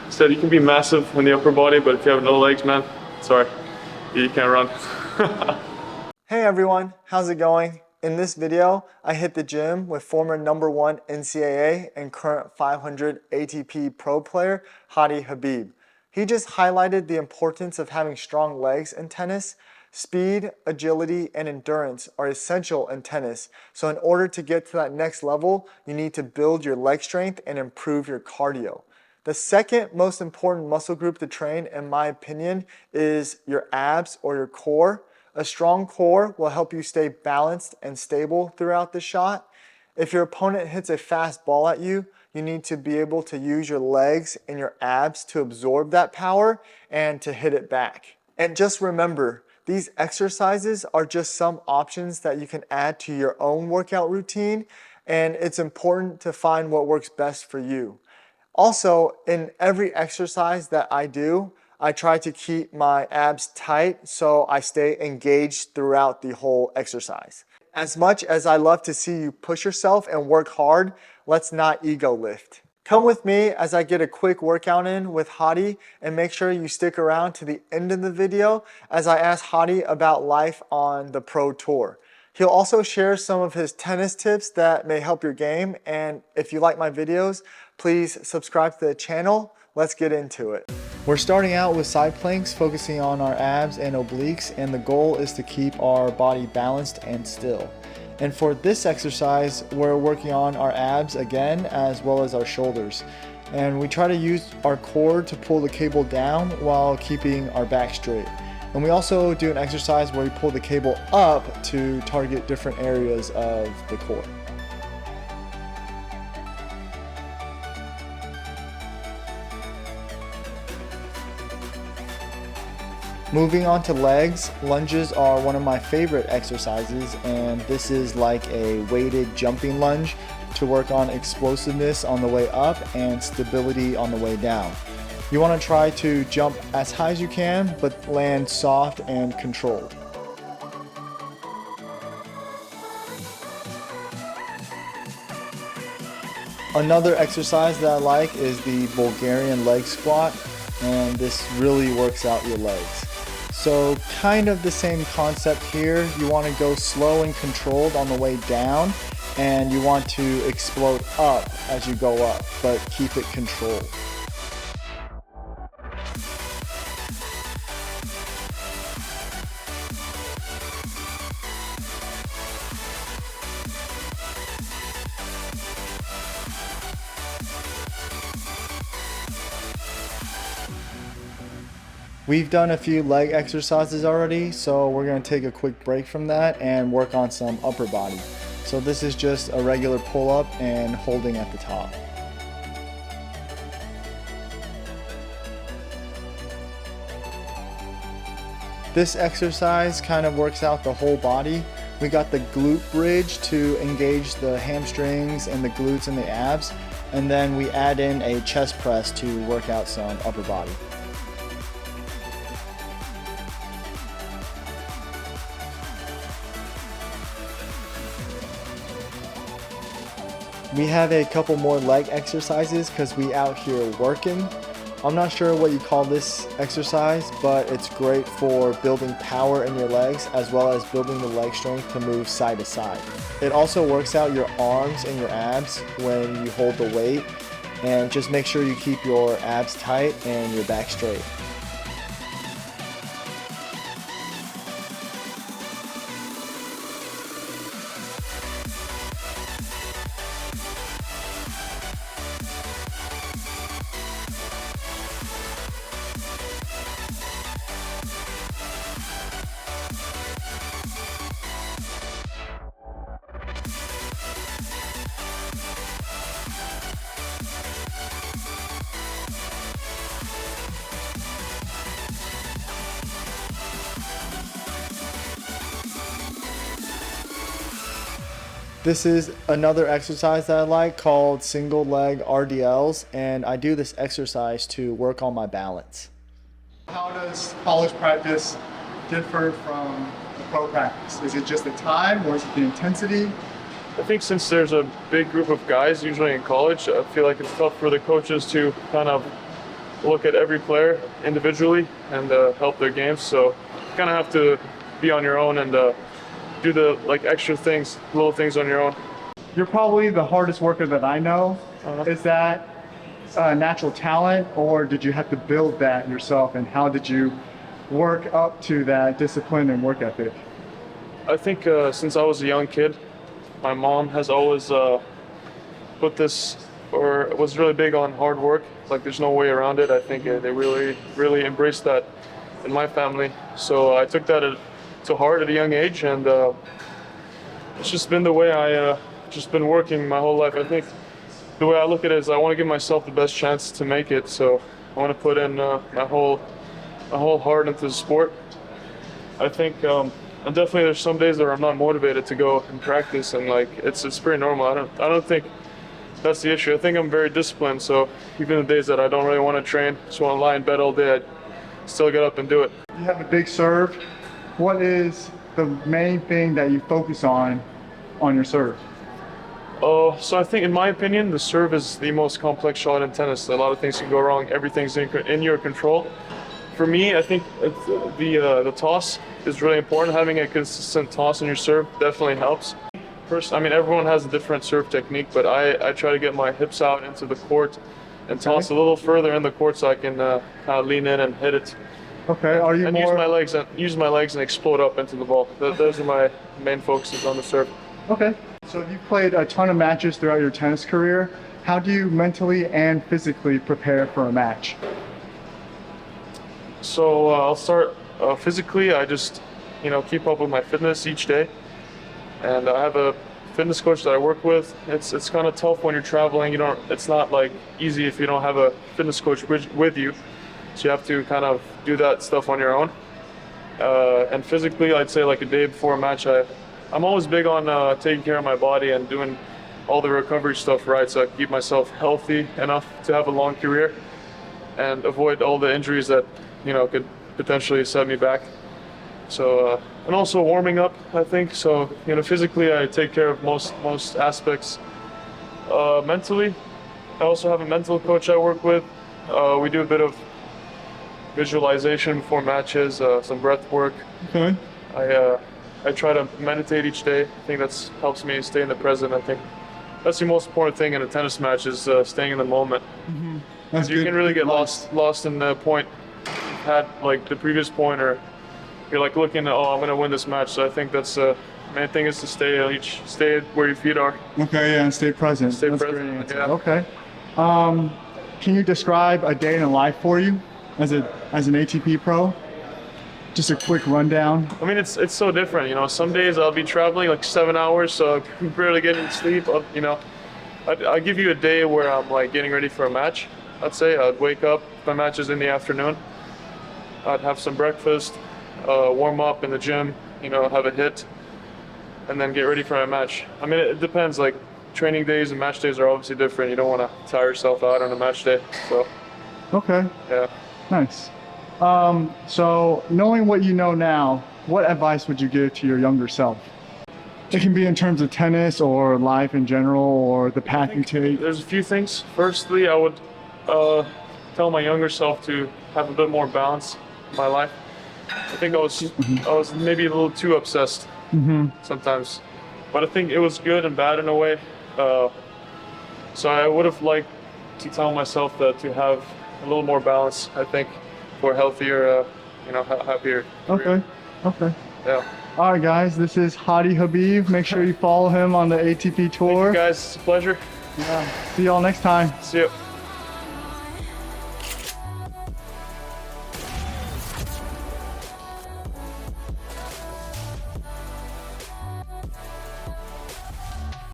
said you can be massive in the upper body, but if you have no legs, man, sorry, you can't run. Hey everyone, how's it going? In this video, I hit the gym with former #1 NCAA and current 500 ATP pro player, Hady Habib. He just highlighted the importance of having strong legs in tennis. Speed, agility, and endurance are essential in tennis. So in order to get to that next level, you need to build your leg strength and improve your cardio. The second most important muscle group to train, in my opinion, is your abs or your core. A strong core will help you stay balanced and stable throughout the shot. If your opponent hits a fast ball at you, you need to be able to use your legs and your abs to absorb that power and to hit it back. And just remember, these exercises are just some options that you can add to your own workout routine, and it's important to find what works best for you. Also, in every exercise that I do, I try to keep my abs tight so I stay engaged throughout the whole exercise. As much as I love to see you push yourself and work hard, let's not ego lift. Come with me as I get a quick workout in with Hady, and make sure you stick around to the end of the video as I ask Hady about life on the pro tour. He'll also share some of his tennis tips that may help your game, and if you like my videos, please subscribe to the channel. Let's get into it. We're starting out with side planks, focusing on our abs and obliques, and the goal is to keep our body balanced and still. And for this exercise, we're working on our abs again, as well as our shoulders. And we try to use our core to pull the cable down while keeping our back straight. And we also do an exercise where we pull the cable up to target different areas of the core. Moving on to legs, lunges are one of my favorite exercises, and this is like a weighted jumping lunge to work on explosiveness on the way up and stability on the way down. You want to try to jump as high as you can, but land soft and controlled. Another exercise that I like is the Bulgarian leg squat, and this really works out your legs. So kind of the same concept here. You want to go slow and controlled on the way down, and you want to explode up as you go up, but keep it controlled. We've done a few leg exercises already, so we're going to take a quick break from that and work on some upper body. So this is just a regular pull-up and holding at the top. This exercise kind of works out the whole body. We got the glute bridge to engage the hamstrings and the glutes and the abs, and then we add in a chest press to work out some upper body. We have a couple more leg exercises because we out here working. I'm not sure what you call this exercise, but it's great for building power in your legs as well as building the leg strength to move side to side. It also works out your arms and your abs when you hold the weight, and just make sure you keep your abs tight and your back straight. This is another exercise that I like called single leg RDLs, and I do this exercise to work on my balance. How does college practice differ from the pro practice? Is it just the time, or is it the intensity? I think since there's a big group of guys usually in college, I feel like it's tough for the coaches to kind of look at every player individually and help their games. So you kind of have to be on your own and do the extra things, little things on your own. You're probably the hardest worker that I know. Is that natural talent, or did you have to build that yourself? And how did you work up to that discipline and work ethic? I think since I was a young kid, my mom has always put this, or was really big on hard work. Like there's no way around it. I think they really embraced that in my family. So I took that to heart at a young age, and it's just been the way I just been working my whole life. I think the way I look at it is I want to give myself the best chance to make it. So I want to put in my whole heart into the sport. I think and definitely there's some days where I'm not motivated to go and practice, and it's pretty normal. I don't think that's the issue. I think I'm very disciplined, so even the days that I don't really want to train, just want to lie in bed all day, I still get up and do it. You have a big serve. What is the main thing that you focus on your serve? So I think, in my opinion, the serve is the most complex shot in tennis. A lot of things can go wrong. Everything's in your control. For me, I think the toss is really important. Having a consistent toss in your serve definitely helps. First, I mean, everyone has a different serve technique, but I try to get my hips out into the court and toss a little further in the court so I can kind of lean in and hit it. Okay, are you and more... use my legs and explode up into the ball. Those are my main focuses on the serve. Okay, so you've played a ton of matches throughout your tennis career. How do you mentally and physically prepare for a match? So I'll start physically. I just keep up with my fitness each day. And I have a fitness coach that I work with. It's kind of tough when you're traveling. It's not easy if you don't have a fitness coach with you. So you have to kind of do that stuff on your own. And physically, I'd say a day before a match, I'm always big on taking care of my body and doing all the recovery stuff right, so I keep myself healthy enough to have a long career and avoid all the injuries that could potentially set me back. So and also warming up, I think. So physically, I take care of most aspects. Mentally, I also have a mental coach I work with. We do a bit of visualization before matches, some breath work. Okay. I try to meditate each day. I think that helps me stay in the present. I think that's the most important thing in a tennis match is staying in the moment. Mm-hmm. You can really get lost in the point you've had, the previous point, or you're looking at, I'm gonna win this match. So I think that's the main thing is to stay where your feet are. Okay, yeah, and stay present. Stay that's present. great. Yeah. Okay. Can you describe a day in the life for you as an ATP pro? Just a quick rundown. I mean, it's so different. Some days I'll be traveling 7 hours, so I'm barely getting sleep. I'll give you a day where I'm getting ready for a match. I'd say I'd wake up. My match is in the afternoon. I'd have some breakfast, warm up in the gym, have a hit, and then get ready for my match. I mean, it depends. Training days and match days are obviously different. You don't want to tire yourself out on a match day. So. Okay. Yeah. Nice. So knowing what you know now, what advice would you give to your younger self? It can be in terms of tennis or life in general, or the path you take. There's a few things. Firstly, I would tell my younger self to have a bit more balance in my life. I think I was maybe a little too obsessed sometimes, but I think it was good and bad in a way. So I would have liked to tell myself that to have a little more balance, I think, for a healthier, happier career. Okay. Yeah. All right, guys, this is Hady Habib. Make sure you follow him on the ATP tour. Thank you guys, it's a pleasure. Yeah. See y'all next time. See you.